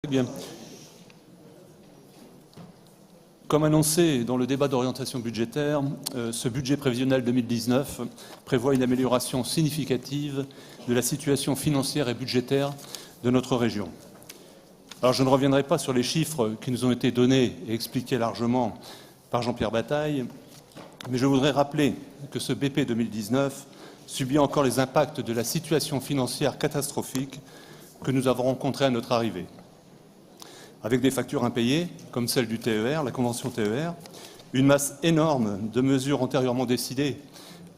Bien. Comme annoncé dans le débat d'orientation budgétaire, ce budget prévisionnel 2019 prévoit une amélioration significative de la situation financière et budgétaire de notre région. Alors je ne reviendrai pas sur les chiffres qui nous ont été donnés et expliqués largement par Jean-Pierre Bataille, mais je voudrais rappeler que ce BP 2019 subit encore les impacts de la situation financière catastrophique que nous avons rencontrée à notre arrivée, avec des factures impayées, comme celle du TER, la convention TER, une masse énorme de mesures antérieurement décidées,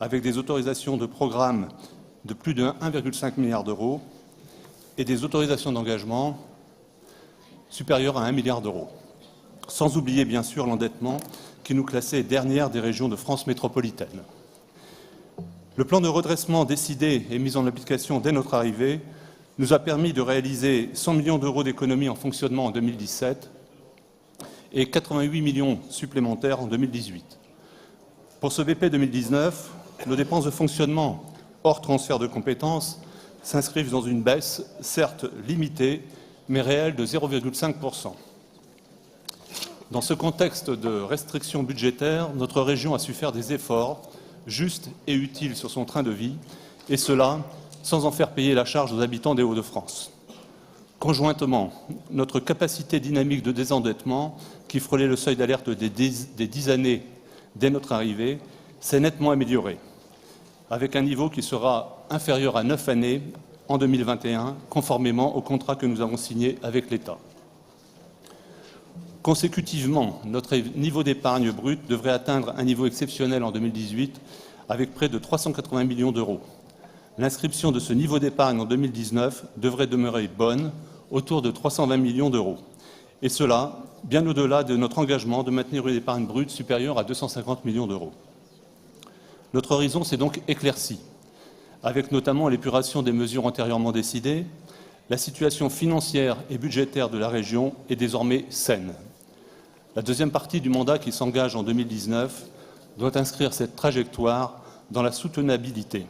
avec des autorisations de programme de plus de 1,5 milliard d'euros et des autorisations d'engagement supérieures à 1 milliard d'euros. Sans oublier, bien sûr, l'endettement qui nous classait dernière des régions de France métropolitaine. Le plan de redressement décidé et mis en application dès notre arrivée nous a permis de réaliser 100 millions d'euros d'économies en fonctionnement en 2017 et 88 millions supplémentaires en 2018. Pour ce BP 2019, nos dépenses de fonctionnement hors transfert de compétences s'inscrivent dans une baisse, certes limitée, mais réelle de 0,5%. Dans ce contexte de restrictions budgétaires, notre région a su faire des efforts justes et utiles sur son train de vie, et cela sans en faire payer la charge aux habitants des Hauts-de-France. Conjointement, notre capacité dynamique de désendettement, qui frôlait le seuil d'alerte des 10 années dès notre arrivée, s'est nettement améliorée, avec un niveau qui sera inférieur à 9 années en 2021, conformément au contrat que nous avons signé avec l'État. Consécutivement, notre niveau d'épargne brute devrait atteindre un niveau exceptionnel en 2018, avec près de 380 millions d'euros. L'inscription de ce niveau d'épargne en 2019 devrait demeurer bonne, autour de 320 millions d'euros. Et cela, bien au-delà de notre engagement de maintenir une épargne brute supérieure à 250 millions d'euros. Notre horizon s'est donc éclairci, avec notamment l'épuration des mesures antérieurement décidées. La situation financière et budgétaire de la région est désormais saine. La deuxième partie du mandat qui s'engage en 2019 doit inscrire cette trajectoire dans la soutenabilité.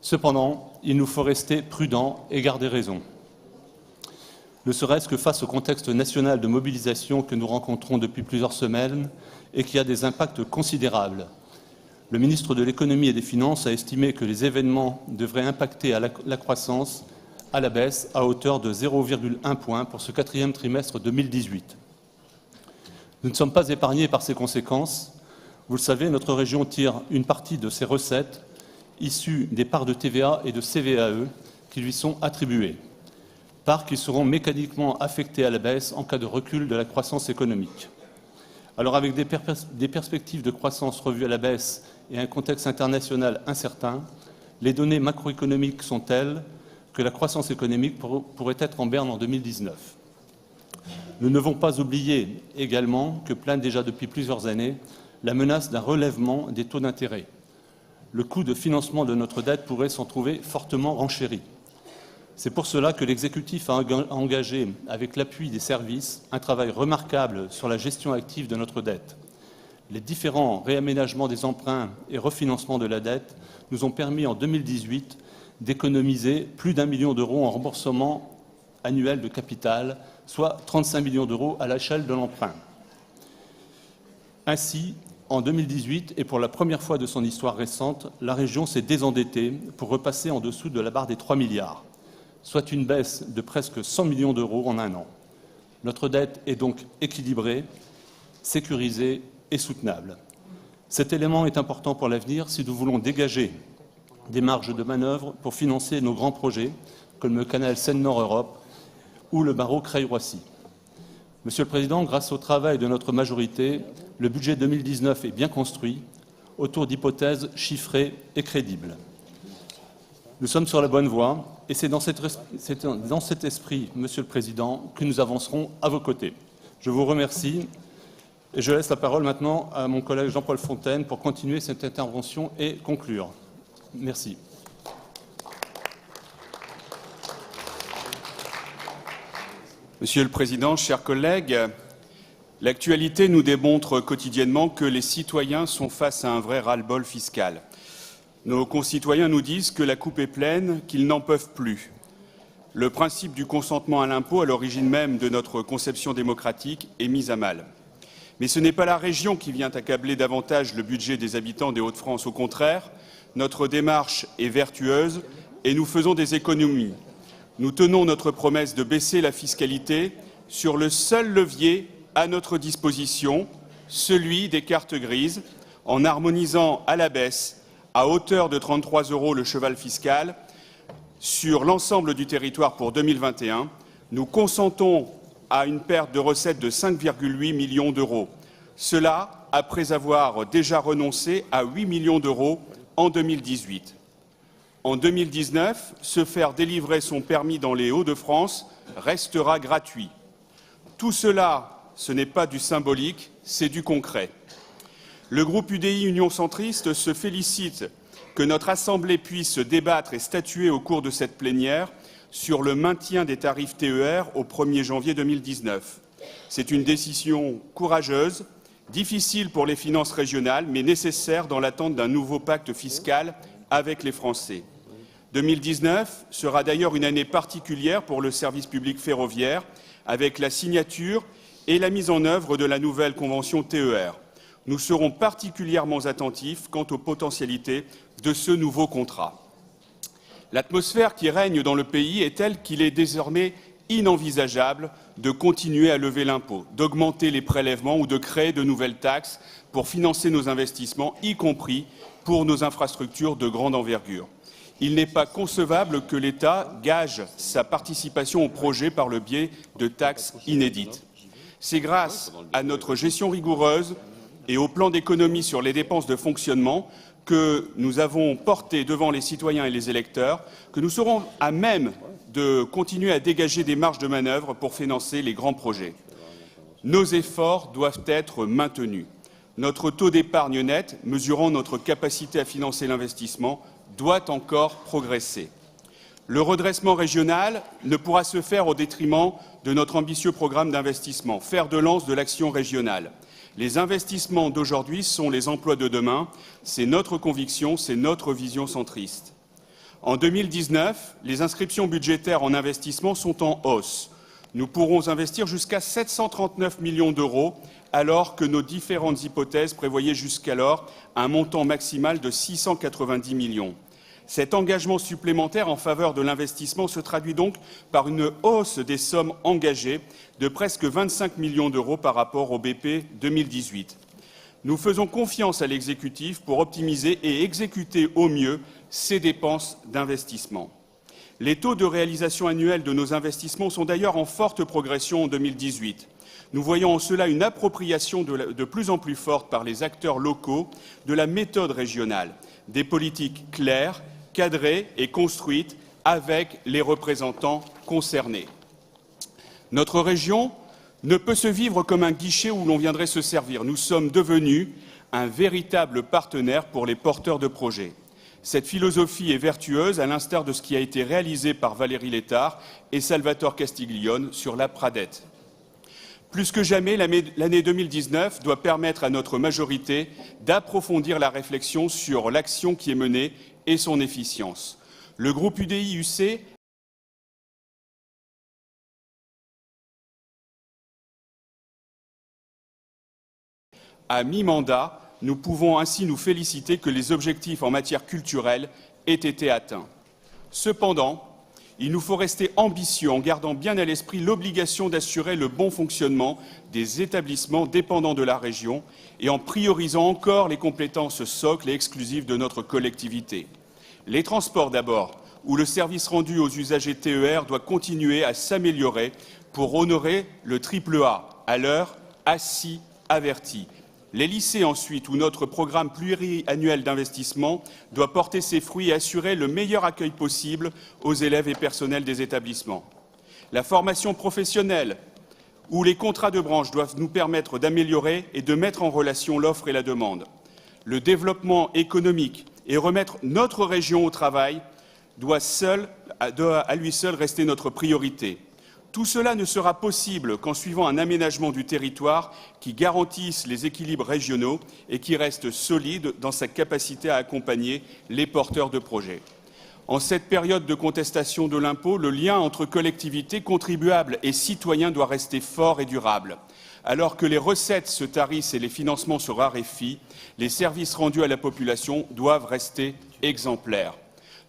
Cependant, il nous faut rester prudents et garder raison, ne serait-ce que face au contexte national de mobilisation que nous rencontrons depuis plusieurs semaines et qui a des impacts considérables. Le ministre de l'Économie et des Finances a estimé que les événements devraient impacter la croissance à la baisse à hauteur de 0,1 point pour ce quatrième trimestre 2018. Nous ne sommes pas épargnés par ces conséquences. Vous le savez, notre région tire une partie de ses recettes issues des parts de TVA et de CVAE qui lui sont attribuées, parts qui seront mécaniquement affectées à la baisse en cas de recul de la croissance économique. Alors, avec des perspectives de croissance revues à la baisse et un contexte international incertain, les données macroéconomiques sont telles que la croissance économique pourrait être en berne en 2019. Nous ne devons pas oublier également que plane déjà depuis plusieurs années la menace d'un relèvement des taux d'intérêt. Le coût de financement de notre dette pourrait s'en trouver fortement renchéri. C'est pour cela que l'exécutif a engagé, avec l'appui des services, un travail remarquable sur la gestion active de notre dette. Les différents réaménagements des emprunts et refinancements de la dette nous ont permis en 2018 d'économiser plus d'1 million d'euros en remboursement annuel de capital, soit 35 millions d'euros à l'échelle de l'emprunt. Ainsi, en 2018, et pour la première fois de son histoire récente, la région s'est désendettée pour repasser en dessous de la barre des 3 milliards, soit une baisse de presque 100 millions d'euros en un an. Notre dette est donc équilibrée, sécurisée et soutenable. Cet élément est important pour l'avenir si nous voulons dégager des marges de manœuvre pour financer nos grands projets, comme le canal Seine-Nord-Europe ou le barreau Creil-Roissy. Monsieur le Président, grâce au travail de notre majorité, le budget 2019 est bien construit, autour d'hypothèses chiffrées et crédibles. Nous sommes sur la bonne voie et c'est dans cet esprit, Monsieur le Président, que nous avancerons à vos côtés. Je vous remercie et je laisse la parole maintenant à mon collègue Jean-Paul Fontaine pour continuer cette intervention et conclure. Merci. Monsieur le Président, chers collègues, l'actualité nous démontre quotidiennement que les citoyens sont face à un vrai ras-le-bol fiscal. Nos concitoyens nous disent que la coupe est pleine, qu'ils n'en peuvent plus. Le principe du consentement à l'impôt, à l'origine même de notre conception démocratique, est mis à mal. Mais ce n'est pas la région qui vient accabler davantage le budget des habitants des Hauts-de-France. Au contraire, notre démarche est vertueuse et nous faisons des économies. Nous tenons notre promesse de baisser la fiscalité sur le seul levier à notre disposition, celui des cartes grises, en harmonisant à la baisse, à hauteur de 33 € le cheval fiscal, sur l'ensemble du territoire pour 2021. Nous consentons à une perte de recettes de 5,8 millions d'euros. Cela après avoir déjà renoncé à 8 millions d'euros en 2018. En 2019, se faire délivrer son permis dans les Hauts-de-France restera gratuit. Tout cela, ce n'est pas du symbolique, c'est du concret. Le groupe UDI Union centriste se félicite que notre Assemblée puisse débattre et statuer au cours de cette plénière sur le maintien des tarifs TER au 1er janvier 2019. C'est une décision courageuse, difficile pour les finances régionales, mais nécessaire dans l'attente d'un nouveau pacte fiscal avec les Français. 2019 sera d'ailleurs une année particulière pour le service public ferroviaire, avec la signature et la mise en œuvre de la nouvelle convention TER. Nous serons particulièrement attentifs quant aux potentialités de ce nouveau contrat. L'atmosphère qui règne dans le pays est telle qu'il est désormais inenvisageable de continuer à lever l'impôt, d'augmenter les prélèvements ou de créer de nouvelles taxes pour financer nos investissements, y compris pour nos infrastructures de grande envergure. Il n'est pas concevable que l'État gage sa participation au projet par le biais de taxes inédites. C'est grâce à notre gestion rigoureuse et au plan d'économie sur les dépenses de fonctionnement que nous avons porté devant les citoyens et les électeurs, que nous serons à même de continuer à dégager des marges de manœuvre pour financer les grands projets. Nos efforts doivent être maintenus. Notre taux d'épargne net, mesurant notre capacité à financer l'investissement, doit encore progresser. Le redressement régional ne pourra se faire au détriment de notre ambitieux programme d'investissement, fer de lance de l'action régionale. Les investissements d'aujourd'hui sont les emplois de demain. C'est notre conviction, c'est notre vision centriste. En 2019, les inscriptions budgétaires en investissement sont en hausse. Nous pourrons investir jusqu'à 739 millions d'euros, alors que nos différentes hypothèses prévoyaient jusqu'alors un montant maximal de 690 millions. Cet engagement supplémentaire en faveur de l'investissement se traduit donc par une hausse des sommes engagées de presque 25 millions d'euros par rapport au BP 2018. Nous faisons confiance à l'exécutif pour optimiser et exécuter au mieux ces dépenses d'investissement. Les taux de réalisation annuelle de nos investissements sont d'ailleurs en forte progression en 2018. Nous voyons en cela une appropriation de plus en plus forte par les acteurs locaux de la méthode régionale, des politiques claires, cadrées et construites avec les représentants concernés. Notre région ne peut se vivre comme un guichet où l'on viendrait se servir. Nous sommes devenus un véritable partenaire pour les porteurs de projets. Cette philosophie est vertueuse, à l'instar de ce qui a été réalisé par Valérie Létard et Salvatore Castiglione sur la Pradette. Plus que jamais, l'année 2019 doit permettre à notre majorité d'approfondir la réflexion sur l'action qui est menée et son efficience. Le groupe UDI-UC à mi-mandat, nous pouvons ainsi nous féliciter que les objectifs en matière culturelle aient été atteints. Cependant, il nous faut rester ambitieux en gardant bien à l'esprit l'obligation d'assurer le bon fonctionnement des établissements dépendant de la région et en priorisant encore les compétences socles et exclusives de notre collectivité. Les transports d'abord, où le service rendu aux usagers TER doit continuer à s'améliorer pour honorer le triple A, à l'heure, assis, averti. Les lycées ensuite, où notre programme pluriannuel d'investissement doit porter ses fruits et assurer le meilleur accueil possible aux élèves et personnels des établissements. La formation professionnelle, où les contrats de branche doivent nous permettre d'améliorer et de mettre en relation l'offre et la demande. Le développement économique et remettre notre région au travail doit à lui seul rester notre priorité. Tout cela ne sera possible qu'en suivant un aménagement du territoire qui garantisse les équilibres régionaux et qui reste solide dans sa capacité à accompagner les porteurs de projets. En cette période de contestation de l'impôt, le lien entre collectivités, contribuables et citoyens doit rester fort et durable. Alors que les recettes se tarissent et les financements se raréfient, les services rendus à la population doivent rester exemplaires.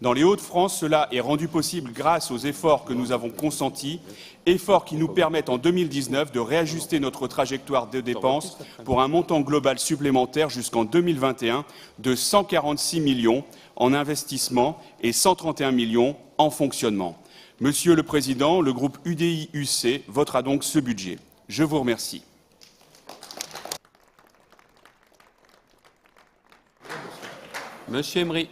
Dans les Hauts-de-France, cela est rendu possible grâce aux efforts que nous avons consentis, efforts qui nous permettent en 2019 de réajuster notre trajectoire de dépenses pour un montant global supplémentaire jusqu'en 2021 de 146 millions en investissement et 131 millions en fonctionnement. Monsieur le Président, le groupe UDI-UC votera donc ce budget. Je vous remercie. Monsieur Emery.